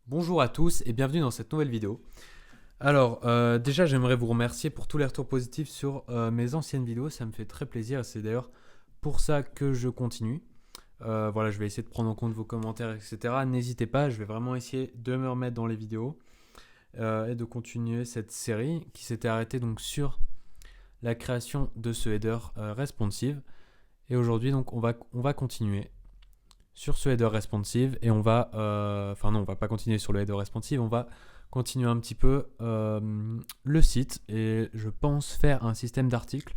Bonjour à tous et bienvenue dans cette nouvelle vidéo. Alors, déjà, j'aimerais vous remercier pour tous les retours positifs sur mes anciennes vidéos. Ça me fait très plaisir et c'est d'ailleurs pour ça que je continue. Voilà, je vais essayer de prendre en compte vos commentaires, etc. N'hésitez pas, je vais vraiment essayer de me remettre dans les vidéos et de continuer cette série qui s'était arrêtée donc sur la création de ce header responsive. Et aujourd'hui, donc, on va continuer sur ce header responsive et on va, enfin non, on va pas continuer sur le header responsive, on va continuer un petit peu le site et je pense faire un système d'articles.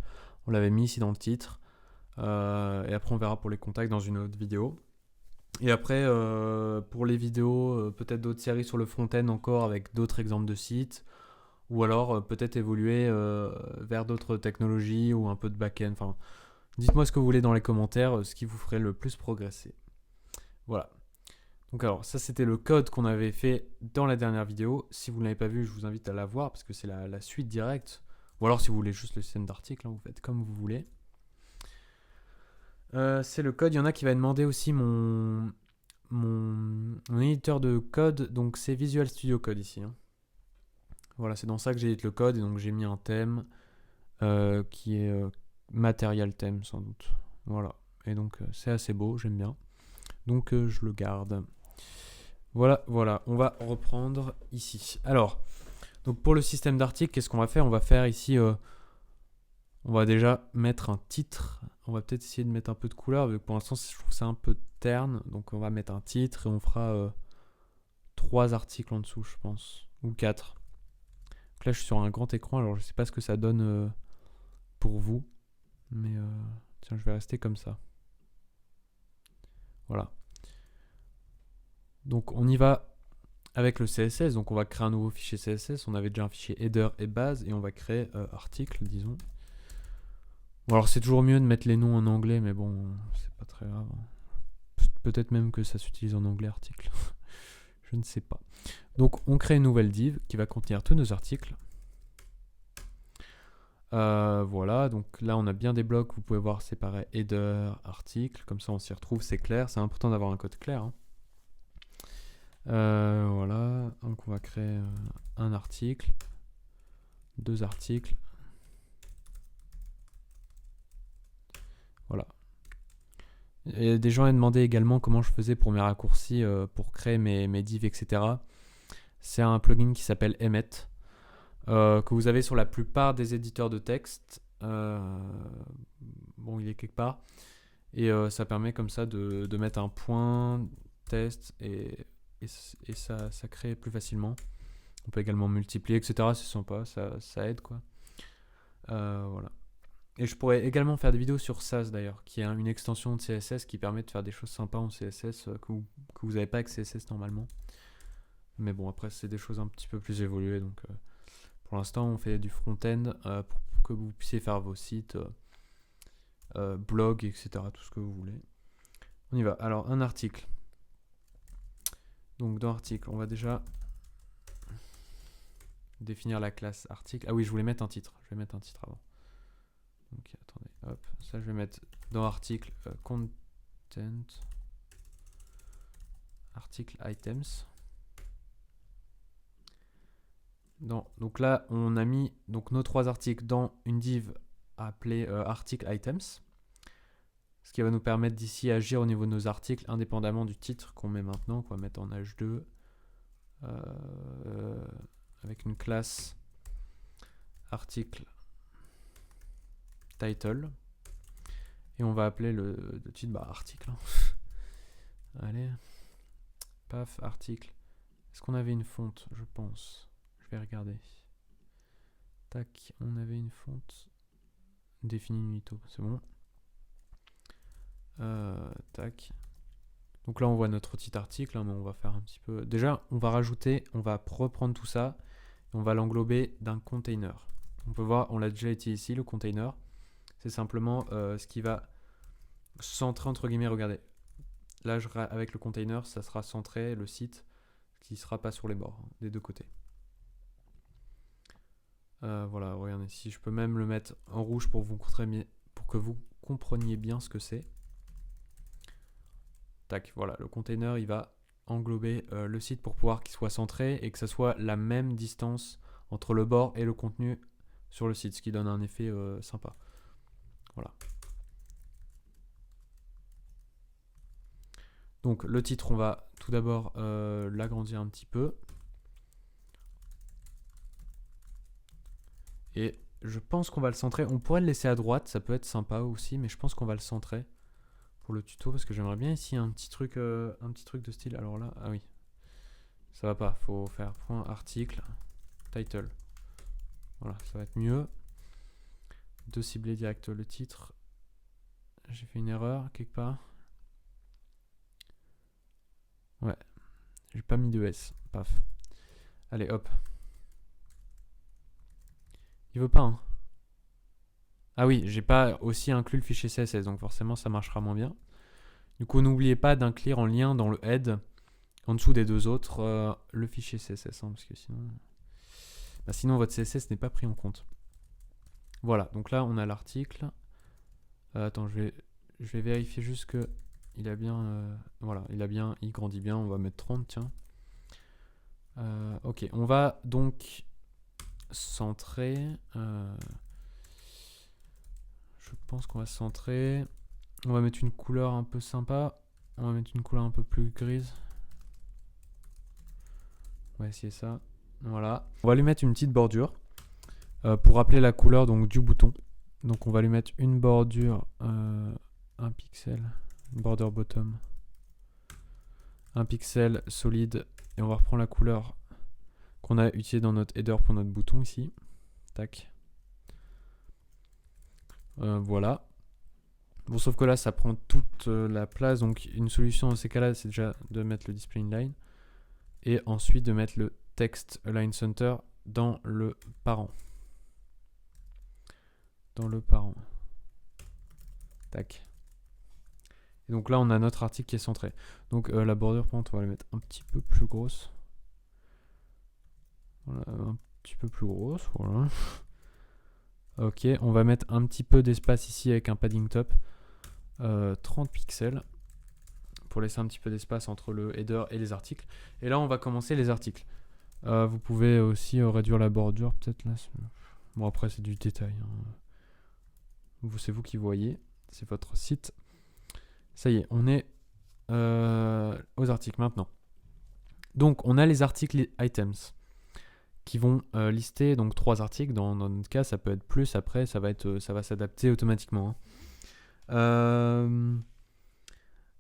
On l'avait mis ici dans le titre et après on verra pour les contacts dans une autre vidéo. Et après, pour les vidéos, peut-être d'autres séries sur le front-end encore avec d'autres exemples de sites ou alors peut-être évoluer vers d'autres technologies ou un peu de back-end. Enfin, dites-moi ce que vous voulez dans les commentaires, ce qui vous ferait le plus progresser. Voilà. Donc alors, ça c'était le code qu'on avait fait dans la dernière vidéo. Si vous ne l'avez pas vu, je vous invite à la voir parce que c'est la suite directe. Ou alors si vous voulez juste le système d'article, hein, vous faites comme vous voulez. C'est le code. Il y en a qui va demander aussi mon éditeur de code. Donc c'est Visual Studio Code ici, hein. Voilà, c'est dans ça que j'édite le code. Et donc j'ai mis un thème qui est Material Theme sans doute. Voilà. Et donc c'est assez beau, j'aime bien. Donc je le garde. Voilà, voilà, on va reprendre ici. Alors, donc pour le système d'articles, qu'est-ce qu'on va faire? On va faire ici, on va déjà mettre un titre. On va peut-être essayer de mettre un peu de couleur, vu que pour l'instant, je trouve ça un peu terne. Donc on va mettre un titre et on fera 3 articles en dessous, je pense. Ou 4. Donc là, je suis sur un grand écran, alors je sais pas ce que ça donne pour vous. Mais tiens, je vais rester comme ça. Voilà. Donc on y va avec le CSS, donc on va créer un nouveau fichier CSS. On avait déjà un fichier header et base et on va créer article, disons. Bon, alors c'est toujours mieux de mettre les noms en anglais, mais bon, c'est pas très grave. Peut-être même que ça s'utilise en anglais article. Je ne sais pas. Donc on crée une nouvelle div qui va contenir tous nos articles. Voilà, donc là on a bien des blocs, vous pouvez voir séparer header, article, comme ça on s'y retrouve, c'est clair. C'est important d'avoir un code clair, hein. Voilà, donc on va créer un article, 2 articles. Voilà. Et des gens ont demandé également comment je faisais pour mes raccourcis, pour créer mes divs, etc. C'est un plugin qui s'appelle Emmet, que vous avez sur la plupart des éditeurs de texte. Bon, il est quelque part. Et ça permet comme ça de mettre un point, test, et ça crée plus facilement. On peut également multiplier, etc. C'est sympa, ça aide quoi. Voilà. Et je pourrais également faire des vidéos sur SAS d'ailleurs, qui est une extension de CSS qui permet de faire des choses sympas en CSS que vous n'avez pas avec CSS normalement. Mais bon, après, c'est des choses un petit peu plus évoluées. Donc, pour l'instant, on fait du front-end pour que vous puissiez faire vos sites, blogs, etc. Tout ce que vous voulez. On y va. Alors, un article. Donc, dans article, on va déjà définir la classe article. Ah oui, je voulais mettre un titre. Je vais mettre un titre avant. Donc, attendez, hop. Ça, je vais mettre dans article content, article items. Donc là, on a mis donc, nos 3 articles dans une div appelée article items. Ce qui va nous permettre d'ici agir au niveau de nos articles indépendamment du titre qu'on met maintenant, qu'on va mettre en H2 avec une classe article title et on va appeler le titre article. Allez, paf, article. Est-ce qu'on avait une fonte? Je pense. Je vais regarder. Tac, on avait une fonte définie Nuito, c'est bon. Tac. Donc là, on voit notre petit article, hein, mais on va faire un petit peu. Déjà, on va rajouter, on va reprendre tout ça, et on va l'englober d'un container. On peut voir, on l'a déjà utilisé ici, le container. C'est simplement ce qui va centrer, entre guillemets, regardez. Là, avec le container, ça sera centré, le site, qui ne sera pas sur les bords, hein, des deux côtés. Voilà, regardez, si je peux même le mettre en rouge pour que vous compreniez bien ce que c'est. Tac, voilà, le container, il va englober le site pour pouvoir qu'il soit centré et que ça soit la même distance entre le bord et le contenu sur le site, ce qui donne un effet sympa. Voilà. Donc le titre, on va tout d'abord l'agrandir un petit peu. Et je pense qu'on va le centrer. On pourrait le laisser à droite, ça peut être sympa aussi, mais je pense qu'on va le centrer pour le tuto parce que j'aimerais bien ici un petit truc de style. Alors là, ah oui, ça va pas. Faut faire point article, title. Voilà, ça va être mieux de cibler direct le titre. J'ai fait une erreur quelque part. Ouais, j'ai pas mis de S. Paf. Allez, hop. Il veut pas, hein. Ah oui, j'ai pas aussi inclus le fichier CSS, donc forcément ça marchera moins bien. Du coup, n'oubliez pas d'inclure en lien dans le head, en dessous des deux autres, le fichier CSS, hein, parce que sinon votre CSS n'est pas pris en compte. Voilà, donc là on a l'article. Attends, je vais vérifier juste que il a bien, voilà, il grandit bien. On va mettre 30, tiens. Ok, on va donc centrer. Je pense qu'on va centrer. On va mettre une couleur un peu sympa. On va mettre une couleur un peu plus grise. On va essayer ça. Voilà. On va lui mettre une petite bordure pour rappeler la couleur donc, du bouton. Donc on va lui mettre une bordure, 1 pixel, une border bottom, 1 pixel solide. Et on va reprendre la couleur qu'on a utilisée dans notre header pour notre bouton ici. Tac. Voilà. Bon, sauf que là, ça prend toute la place. Donc, une solution dans ces cas-là, c'est déjà de mettre le display inline. Et ensuite, de mettre le text align center dans le parent. Dans le parent. Tac. Et donc là, on a notre article qui est centré. Donc, la bordure, par contre, on va la mettre un petit peu plus grosse. Voilà, un petit peu plus grosse. Voilà. Ok, on va mettre un petit peu d'espace ici avec un padding top. 30 pixels pour laisser un petit peu d'espace entre le header et les articles. Et là, on va commencer les articles. Vous pouvez aussi réduire la bordure, peut-être là. Bon, après, c'est du détail. Hein. C'est vous qui voyez. C'est votre site. Ça y est, on est aux articles maintenant. Donc, on a les articles items qui vont lister donc 3 articles. Dans notre cas, ça peut être plus. Après, ça va s'adapter automatiquement. Hein.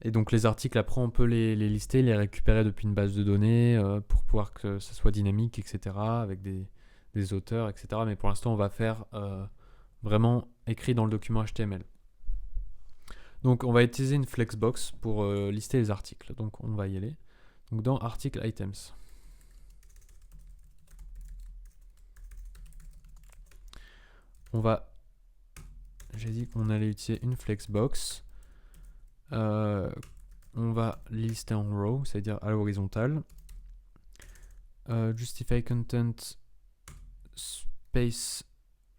Et donc les articles, après, on peut les lister, les récupérer depuis une base de données pour pouvoir que ça soit dynamique, etc. Avec des auteurs, etc. Mais pour l'instant, on va faire vraiment écrit dans le document HTML. Donc on va utiliser une flexbox pour lister les articles. Donc on va y aller. Donc dans article items. J'ai dit qu'on allait utiliser une flexbox. On va lister en row, c'est-à-dire à l'horizontale. Justify content space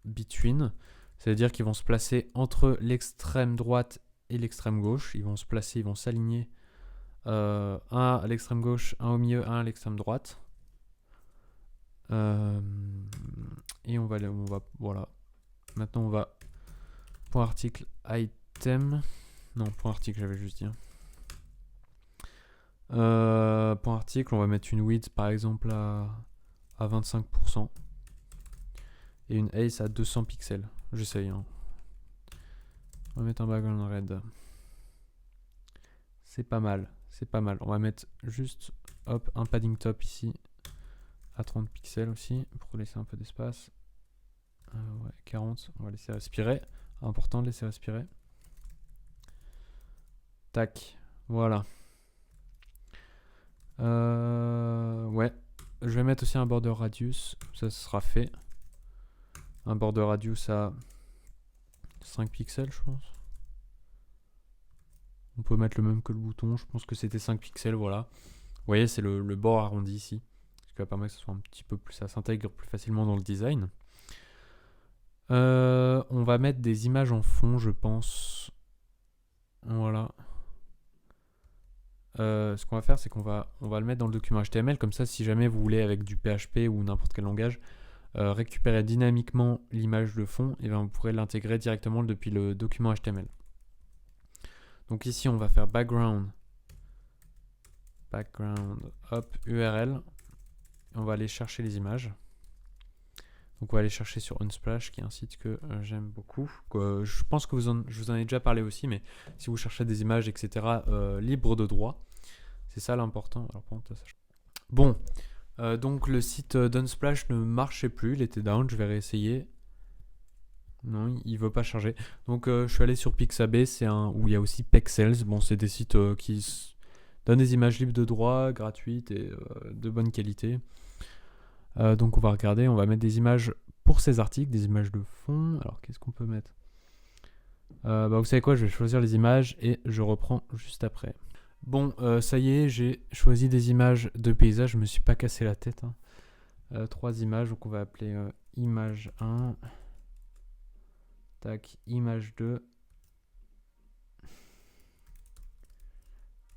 between, c'est-à-dire qu'ils vont se placer entre l'extrême droite et l'extrême gauche. Ils vont se placer, ils vont s'aligner. Un à l'extrême gauche, un au milieu, un à l'extrême droite. Et on va, voilà. Maintenant, on va point article item. Non, point article, j'avais juste dit. Point article, on va mettre une width par exemple à 25% et une ace à 200 pixels. J'essaye. Hein. On va mettre un background red. C'est pas mal. C'est pas mal. On va mettre juste hop, un padding top ici à 30 pixels aussi pour laisser un peu d'espace. Ouais, 40. On va laisser respirer. Important de laisser respirer. Tac. Voilà. Ouais. Je vais mettre aussi un border radius. Ça sera fait. Un border radius à 5 pixels, je pense. On peut mettre le même que le bouton. Je pense que c'était 5 pixels, voilà. Vous voyez, c'est le bord arrondi ici. Ce qui va permettre que ce soit un petit peu plus... Ça s'intègre plus facilement dans le design. On va mettre des images en fond, je pense. Voilà. ce qu'on va faire, c'est on va le mettre dans le document HTML. Comme ça, si jamais vous voulez, avec du PHP ou n'importe quel langage, récupérer dynamiquement l'image de fond, et bien vous pourrez l'intégrer directement depuis le document HTML. Donc ici, on va faire background, hop, URL. On va aller chercher les images. Donc on va aller chercher sur Unsplash, qui est un site que j'aime beaucoup. Je pense que je vous en ai déjà parlé aussi, mais si vous cherchez des images, etc., libres de droit, c'est ça l'important. Alors, bon, donc le site d'Unsplash ne marchait plus, il était down, je vais réessayer. Non, il veut pas charger. Donc je suis allé sur Pixabay, où il y a aussi Pexels. Bon, c'est des sites qui donnent des images libres de droit, gratuites et de bonne qualité. Donc on va regarder, on va mettre des images pour ces articles, des images de fond. Alors qu'est-ce qu'on peut mettre? Vous savez quoi, je vais choisir les images et je reprends juste après. Bon, ça y est, j'ai choisi des images de paysage, je me suis pas cassé la tête. 3 images, donc on va appeler image 1. Tac, image 2.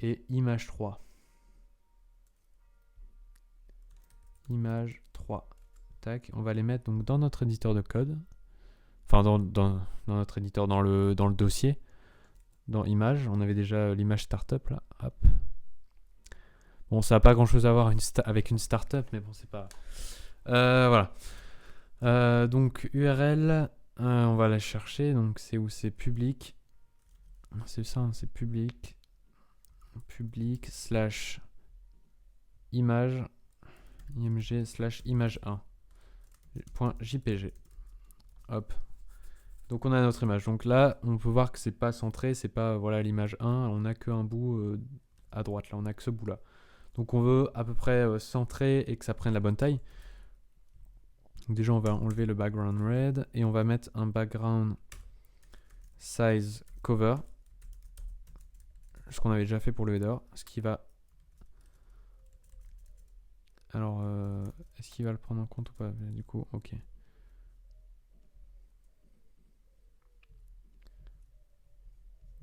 Et image 3. Image 3. Tac, on va les mettre donc dans notre éditeur de code. Enfin, dans notre éditeur, dans le dossier. Dans image, on avait déjà l'image startup là. Hop. Bon, ça n'a pas grand chose à voir avec une startup, mais bon, c'est pas. Voilà. Donc, URL, on va la chercher. Donc, c'est où? C'est public. C'est ça, hein, c'est public. Public slash image. img slash image 1. .jpg. Hop. Donc, on a notre image. Donc là, on peut voir que c'est pas centré. C'est pas, voilà, l'image 1. On n'a qu'un bout à droite. Là, on n'a que ce bout là. Donc on veut à peu près centrer et que ça prenne la bonne taille. Donc déjà on va enlever le background red et on va mettre un background size cover. Ce qu'on avait déjà fait pour le header. Ce qui va... Alors, est-ce qu'il va le prendre en compte ou pas? Du coup, ok.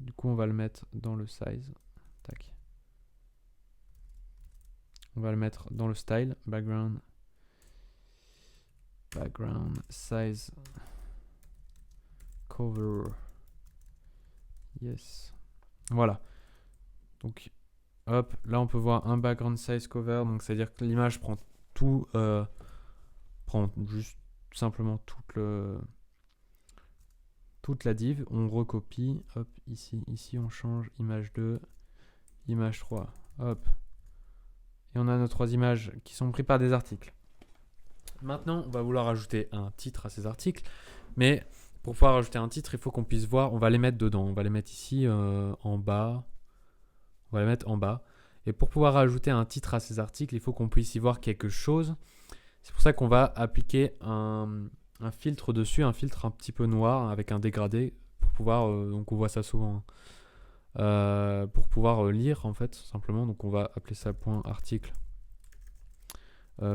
Du coup on va le mettre dans le size. Tac. On va le mettre dans le style. Background size cover. Yes. Voilà. Donc, hop, là on peut voir un background size cover. Donc, c'est-à-dire que l'image prend tout, prend juste simplement toute la div. On recopie. Hop, ici on change image 2, image 3. Hop. Et on a nos 3 images qui sont prises par des articles. Maintenant, on va vouloir ajouter un titre à ces articles. Mais pour pouvoir ajouter un titre, il faut qu'on puisse voir. On va les mettre dedans. On va les mettre ici en bas. On va les mettre en bas. Et pour pouvoir ajouter un titre à ces articles, il faut qu'on puisse y voir quelque chose. C'est pour ça qu'on va appliquer un filtre dessus, un filtre un petit peu noir avec un dégradé pour pouvoir, donc on voit ça souvent, pour pouvoir lire en fait simplement. Donc on va appeler ça .article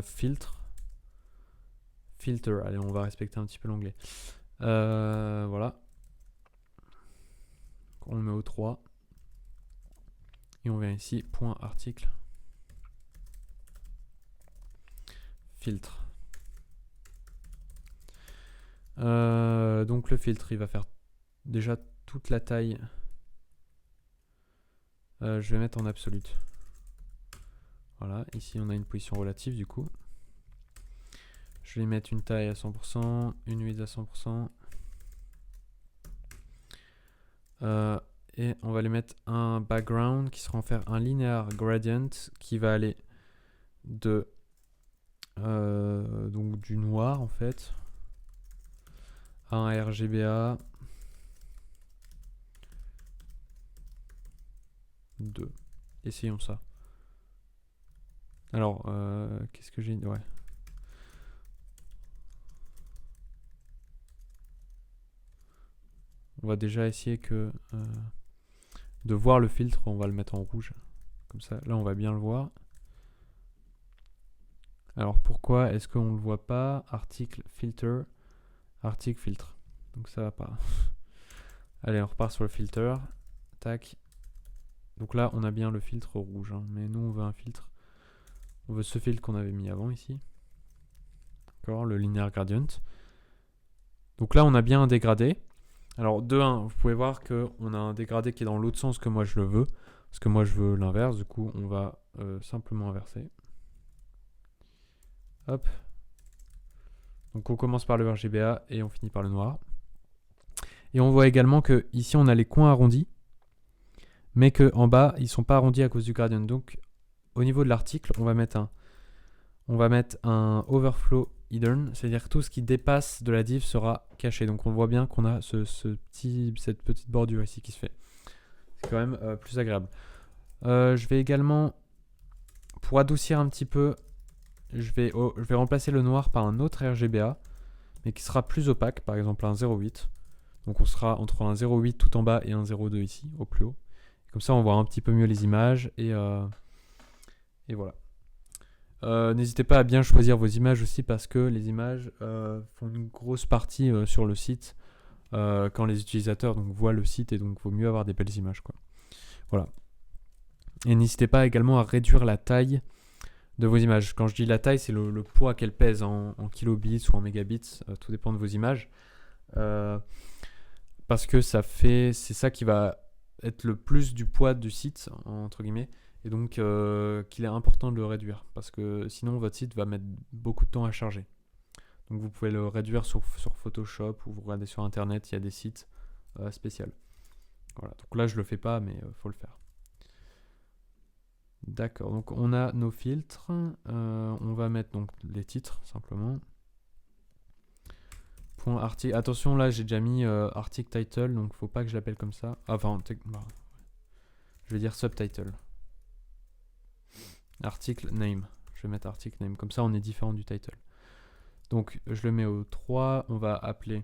filtre. Allez, on va respecter un petit peu l'onglet. Voilà. On le met au 3. Et on vient ici, .article filtre. Donc le filtre, il va faire déjà toute la taille. Je vais mettre en absolute. Voilà, ici on a une position relative du coup. Je vais mettre une taille à 100%, une width à 100%. Et on va lui mettre un background qui sera en faire un linear gradient qui va aller de donc du noir en fait à un RGBA 2. Essayons ça. Alors, qu'est-ce que j'ai... Ouais. On va déjà essayer de voir le filtre. On va le mettre en rouge. Comme ça, là, on va bien le voir. Alors, pourquoi est-ce qu'on ne le voit pas? Article filter. Article filtre. Donc, ça va pas. Allez, on repart sur le filter. Tac. Donc là, on a bien le filtre rouge, hein, mais nous, on veut un filtre. On veut ce filtre qu'on avait mis avant ici. D'accord, le linear gradient. Donc là, on a bien un dégradé. Alors, de 1, vous pouvez voir qu'on a un dégradé qui est dans l'autre sens que moi je le veux. Parce que moi, je veux l'inverse. Du coup, on va simplement inverser. Hop. Donc, on commence par le RGBA et on finit par le noir. Et on voit également que ici, on a les coins arrondis. Mais qu'en bas, ils ne sont pas arrondis à cause du gradient. Donc, au niveau de l'article, on va mettre un overflow hidden, c'est-à-dire que tout ce qui dépasse de la div sera caché. Donc on voit bien qu'on a cette petite bordure ici qui se fait. C'est quand même plus agréable. Je vais également, pour adoucir un petit peu, je vais remplacer le noir par un autre RGBA, mais qui sera plus opaque, par exemple un 0.8. Donc on sera entre un 0.8 tout en bas et un 0.2 ici, au plus haut. Comme ça on voit un petit peu mieux les images et voilà. N'hésitez pas à bien choisir vos images aussi parce que les images font une grosse partie sur le site quand les utilisateurs donc, voient le site et donc il vaut mieux avoir des belles images, quoi. Voilà. Et n'hésitez pas également à réduire la taille de vos images. Quand je dis la taille, c'est le poids qu'elles pèsent en kilobits ou en mégabits, tout dépend de vos images. Parce que c'est ça qui va être le plus du poids du site, entre guillemets. Et donc qu'il est important de le réduire parce que sinon votre site va mettre beaucoup de temps à charger. Donc vous pouvez le réduire sur Photoshop ou vous regardez sur internet, il y a des sites spéciaux. Voilà, donc là je le fais pas mais faut le faire. D'accord, donc on a nos filtres, on va mettre donc les titres simplement. Point article, attention là j'ai déjà mis article title donc faut pas que je l'appelle comme ça. Enfin, je vais dire subtitle. Article name. Je vais mettre article name. Comme ça, on est différent du title. Donc, je le mets au 3. On va appeler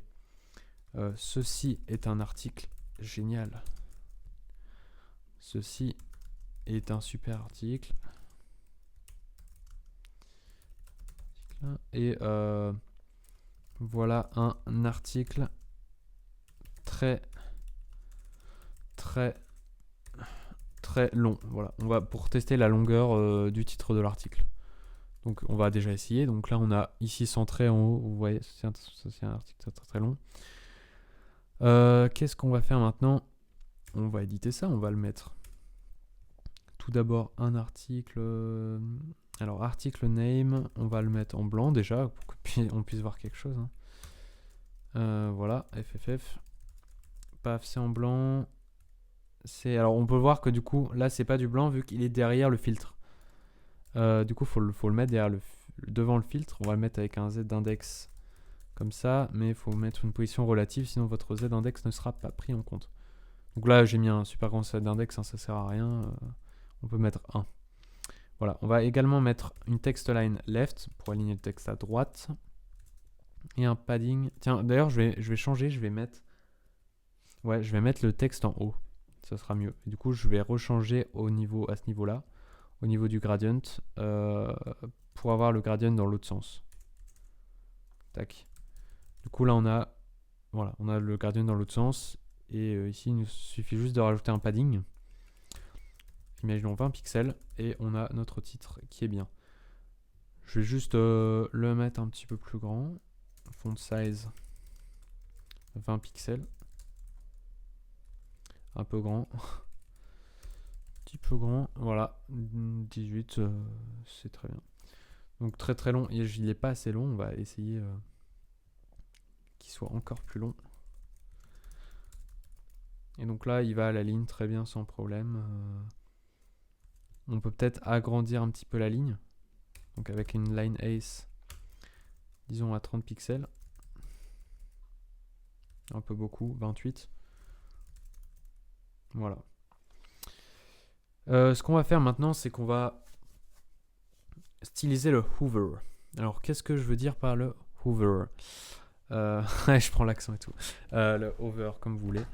ceci est un article génial. Ceci est un super article. Et voilà un article très long. Voilà, on va pour tester la longueur du titre de l'article. Donc on va déjà essayer. Donc là on a ici centré en haut. Vous voyez, c'est un article très long. Qu'est-ce qu'on va faire maintenant? On va éditer ça. On va le mettre. Tout d'abord un article. Alors article name. On va le mettre en blanc déjà pour qu'on puisse voir quelque chose. Voilà, FFF. Paf, c'est en blanc. Alors on peut voir que du coup là c'est pas du blanc vu qu'il est derrière le filtre. Du coup faut le mettre derrière devant le filtre. On va le mettre avec un Z d'index comme ça, mais il faut mettre une position relative sinon votre Z index ne sera pas pris en compte. Donc là j'ai mis un super grand Z index, hein, ça sert à rien. On peut mettre 1. Voilà, on va également mettre une text line left pour aligner le texte à droite et un padding. Tiens, d'ailleurs je vais changer, je vais mettre le texte en haut. Ça sera mieux. Et du coup, je vais rechanger à ce niveau-là, au niveau du gradient, pour avoir le gradient dans l'autre sens. Tac. Du coup, là, on a le gradient dans l'autre sens. Et ici, il nous suffit juste de rajouter un padding. Imaginons 20 pixels. Et on a notre titre qui est bien. Je vais juste le mettre un petit peu plus grand. Font size 20 pixels. Un peu grand. Petit peu grand. Voilà. 18, c'est très bien. Donc très long. Il n'est pas assez long. On va essayer qu'il soit encore plus long. Et donc là, il va à la ligne très bien sans problème. On peut peut-être agrandir un petit peu la ligne. Donc avec une line ace, disons à 30 pixels. Un peu beaucoup, 28. Voilà. Ce qu'on va faire maintenant, c'est qu'on va styliser le hover. Alors, qu'est-ce que je veux dire par le hover? Je prends l'accent et tout. Le hover, comme vous voulez.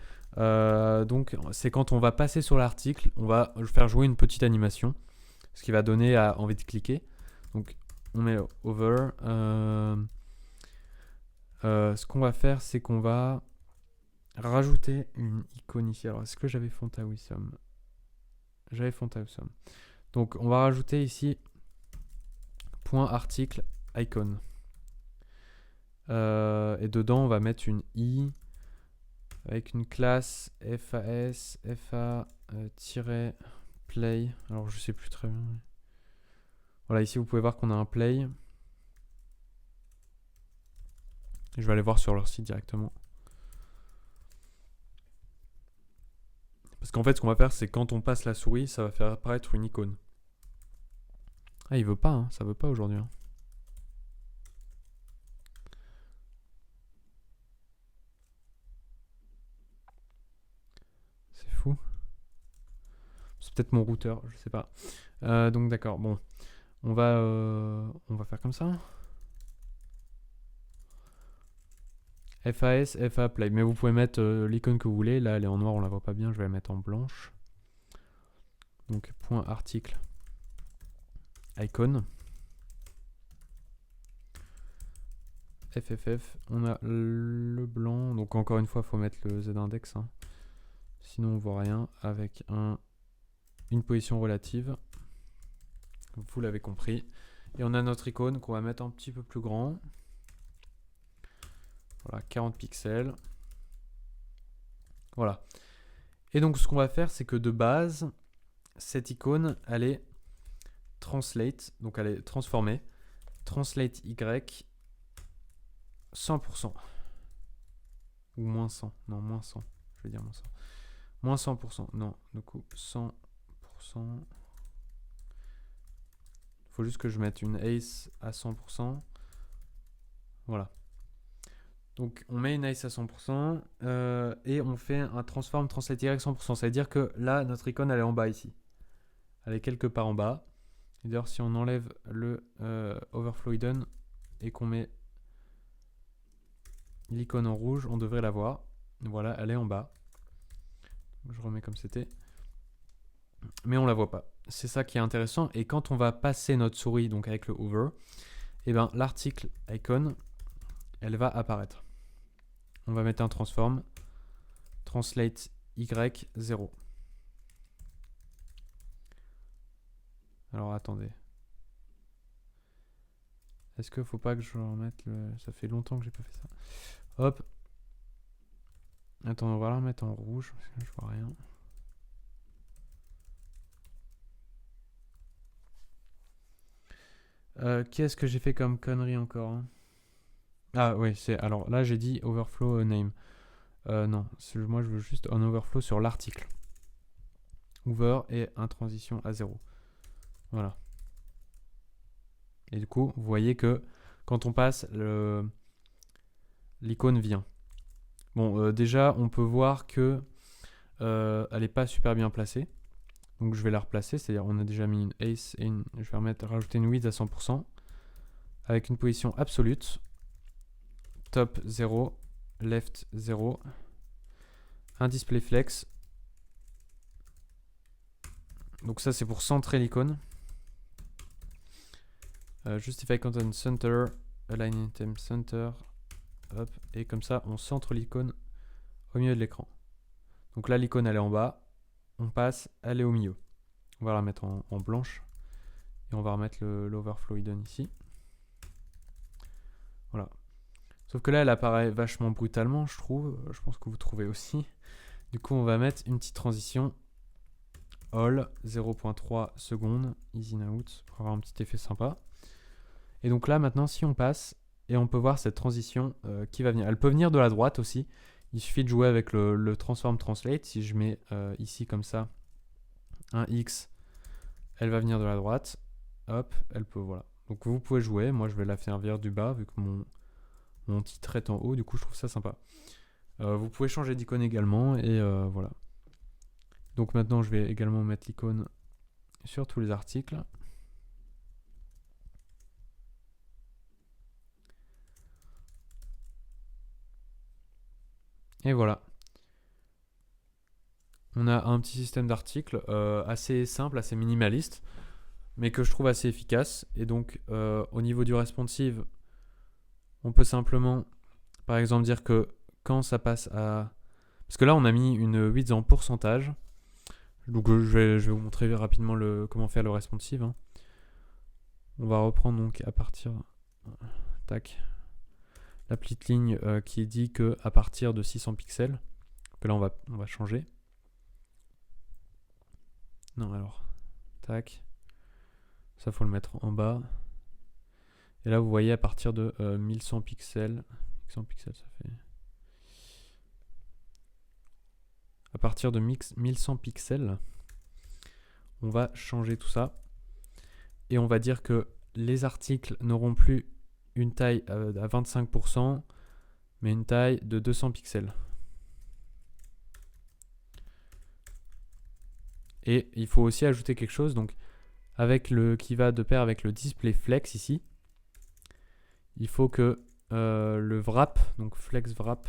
Donc, c'est quand on va passer sur l'article, on va faire jouer une petite animation, ce qui va donner envie de cliquer. Donc, on met le hover. Ce qu'on va faire, c'est qu'on va rajouter une icône ici. Alors, est-ce que j'avais Fonta Wisdom? J'avais font typesum. Donc on va rajouter ici point article icon. Et dedans on va mettre une i avec une classe FAS FA-play. Alors je sais plus très bien. Voilà, ici vous pouvez voir qu'on a un play. Je vais aller voir sur leur site directement. Parce qu'en fait, ce qu'on va faire, c'est quand on passe la souris, ça va faire apparaître une icône. Ah, il veut pas, hein, ça veut pas aujourd'hui. Hein. C'est fou. C'est peut-être mon routeur, je sais pas. Donc d'accord, bon. On va faire comme ça. FAS, FA Play. Mais vous pouvez mettre l'icône que vous voulez. Là, elle est en noir, on la voit pas bien. Je vais la mettre en blanche. Donc, point article icon. FFF. On a le blanc. Donc, encore une fois, il faut mettre le Z-index. Hein. Sinon, on voit rien. Avec une position relative. Vous l'avez compris. Et on a notre icône qu'on va mettre un petit peu plus grand. Voilà, 40 pixels. Voilà. Et donc, ce qu'on va faire, c'est que de base, cette icône, elle est translate, donc elle est transformée. Translate Y 100%. Ou moins 100. Non, moins 100. Je vais dire moins 100. Moins 100%. Non, du coup, 100%. Il faut juste que je mette une ace à 100%. Voilà. Donc, on met une ace à 100% et on fait un transform translate Y 100%. Ça veut dire que là, notre icône, elle est en bas ici. Elle est quelque part en bas. Et d'ailleurs, si on enlève le overflow hidden et qu'on met l'icône en rouge, on devrait la voir. Voilà, elle est en bas. Je remets comme c'était. Mais on la voit pas. C'est ça qui est intéressant. Et quand on va passer notre souris, donc avec le hover, et ben l'article icon, elle va apparaître. On va mettre un transform translate Y 0. Alors attendez. Est-ce qu'il faut pas que je remette le... Ça fait longtemps que j'ai pas fait ça. Hop. Attends, on va la remettre en rouge parce que je vois rien. Qu'est-ce que j'ai fait comme connerie encore hein. Ah oui, c'est... Alors là, j'ai dit overflow name. Non, moi je veux juste un overflow sur l'article. Over et un transition à 0. Voilà. Et du coup, vous voyez que quand on passe, l'icône vient. Bon, déjà, on peut voir que elle n'est pas super bien placée. Donc je vais la replacer, c'est-à-dire on a déjà mis une ace et je vais rajouter une width à 100% avec une position absolue. Top 0, left 0, un display flex. Donc ça c'est pour centrer l'icône. Justify content center, align item center. Hop, et comme ça on centre l'icône au milieu de l'écran. Donc là l'icône elle est en bas, on passe, elle est au milieu. On va la mettre en blanche et on va remettre l'overflow hidden ici. Voilà. Sauf que là elle apparaît vachement brutalement je trouve, je pense que vous trouvez aussi. Du coup on va mettre une petite transition all 0.3 secondes, easy in out, pour avoir un petit effet sympa. Et donc là maintenant si on passe, et on peut voir cette transition qui va venir. Elle peut venir de la droite aussi. Il suffit de jouer avec le transform translate. Si je mets ici comme ça un X, elle va venir de la droite. Hop, elle peut, voilà. Donc vous pouvez jouer. Moi je vais la faire venir du bas vu que mon titre est en haut. Du coup je trouve ça sympa. Vous pouvez changer d'icône également et voilà. Donc maintenant je vais également mettre l'icône sur tous les articles. Et voilà. On a un petit système d'articles assez simple, assez minimaliste, mais que je trouve assez efficace. Et donc, au niveau du responsive, on peut simplement, par exemple, dire que quand ça passe à... Parce que là, on a mis une width en pourcentage. Donc je vais vous montrer rapidement comment faire le responsive. Hein. On va reprendre donc à partir... Tac. La petite ligne qui dit que à partir de 600 pixels, que là on va changer. Non alors, tac. Ça faut le mettre en bas. Et là vous voyez à partir de 1100 pixels, 100 pixels ça fait... À partir de 1100 pixels, on va changer tout ça. Et on va dire que les articles n'auront plus une taille à 25%, mais une taille de 200 pixels. Et il faut aussi ajouter quelque chose, donc avec qui va de pair avec le display flex ici. Il faut que le wrap, donc flex wrap,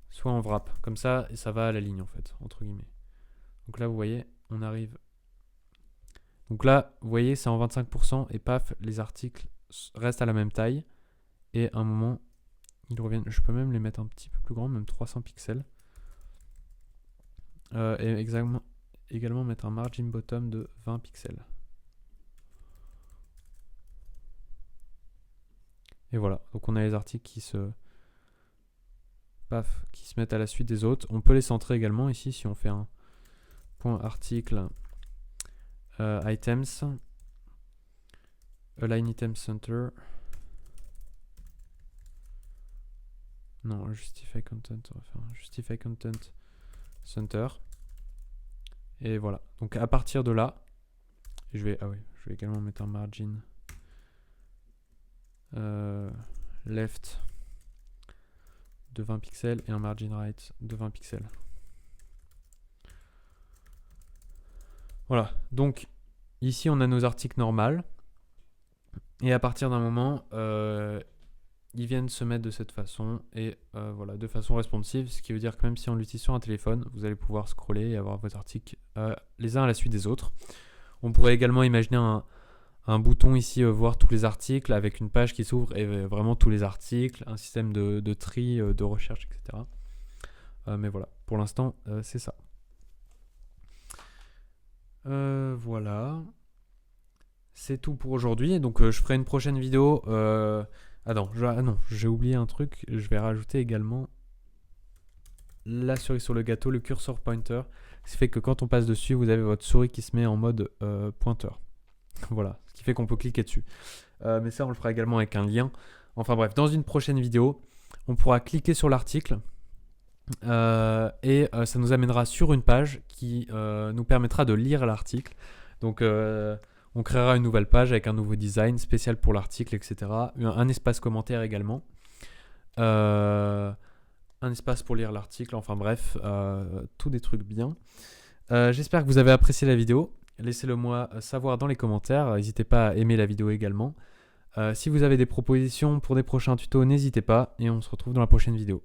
soit en wrap. Comme ça, ça va à la ligne en fait, entre guillemets. Donc là, vous voyez, on arrive. Donc là, vous voyez, c'est en 25% et paf, les articles restent à la même taille. Et à un moment, ils reviennent. Je peux même les mettre un petit peu plus grands, même 300 pixels. Et également mettre un margin bottom de 20 pixels. Et voilà, donc on a les articles qui se mettent à la suite des autres. On peut les centrer également ici si on fait un point article items, align item center. Non, justify content, on va faire un justify content center. Et voilà, donc à partir de là, je vais également mettre un margin left de 20 pixels et un margin right de 20 pixels. Voilà, donc ici on a nos articles normaux et à partir d'un moment ils viennent se mettre de cette façon et voilà, de façon responsive, ce qui veut dire que même si on l'utilise sur un téléphone, vous allez pouvoir scroller et avoir vos articles les uns à la suite des autres. On pourrait également imaginer un bouton ici, voir tous les articles avec une page qui s'ouvre et vraiment tous les articles, un système de tri, de recherche, etc. Mais voilà, pour l'instant, c'est ça. Voilà. C'est tout pour aujourd'hui. Donc, je ferai une prochaine vidéo. Non, j'ai oublié un truc. Je vais rajouter également la cerise sur le gâteau, le cursor pointer. Ce qui fait que quand on passe dessus, vous avez votre souris qui se met en mode pointeur. Voilà, ce qui fait qu'on peut cliquer dessus. Mais ça, on le fera également avec un lien. Enfin bref, dans une prochaine vidéo, on pourra cliquer sur l'article et ça nous amènera sur une page qui nous permettra de lire l'article. Donc, on créera une nouvelle page avec un nouveau design spécial pour l'article, etc. Un espace commentaire également. Un espace pour lire l'article. Enfin bref, tous des trucs bien. J'espère que vous avez apprécié la vidéo. Laissez-le moi savoir dans les commentaires. N'hésitez pas à aimer la vidéo également. Si vous avez des propositions pour des prochains tutos, n'hésitez pas. Et on se retrouve dans la prochaine vidéo.